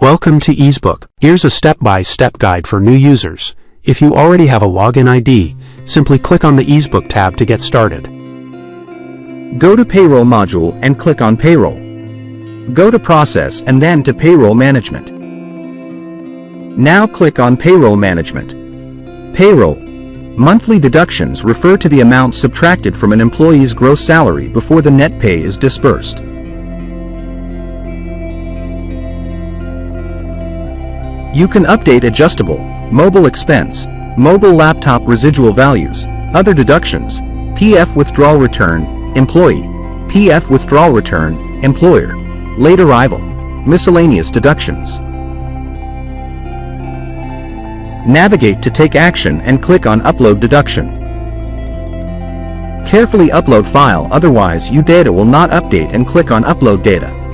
Welcome to EEZBOOK. Here's a step-by-step guide for new users. If you already have a login ID, simply click on the EEZBOOK tab to get started. Go to Payroll module and click on Payroll. Go to Process and then to Payroll Management. Now click on Payroll Management. Payroll. Monthly deductions refer to the amount subtracted from an employee's gross salary before the net pay is disbursed. You can update adjustable, mobile expense, mobile laptop residual values, other deductions, PF withdrawal return, employee, PF withdrawal return, employer, late arrival, miscellaneous deductions. Navigate to take action and click on Upload Deduction. Carefully upload file, otherwise your data will not update, and click on Upload Data.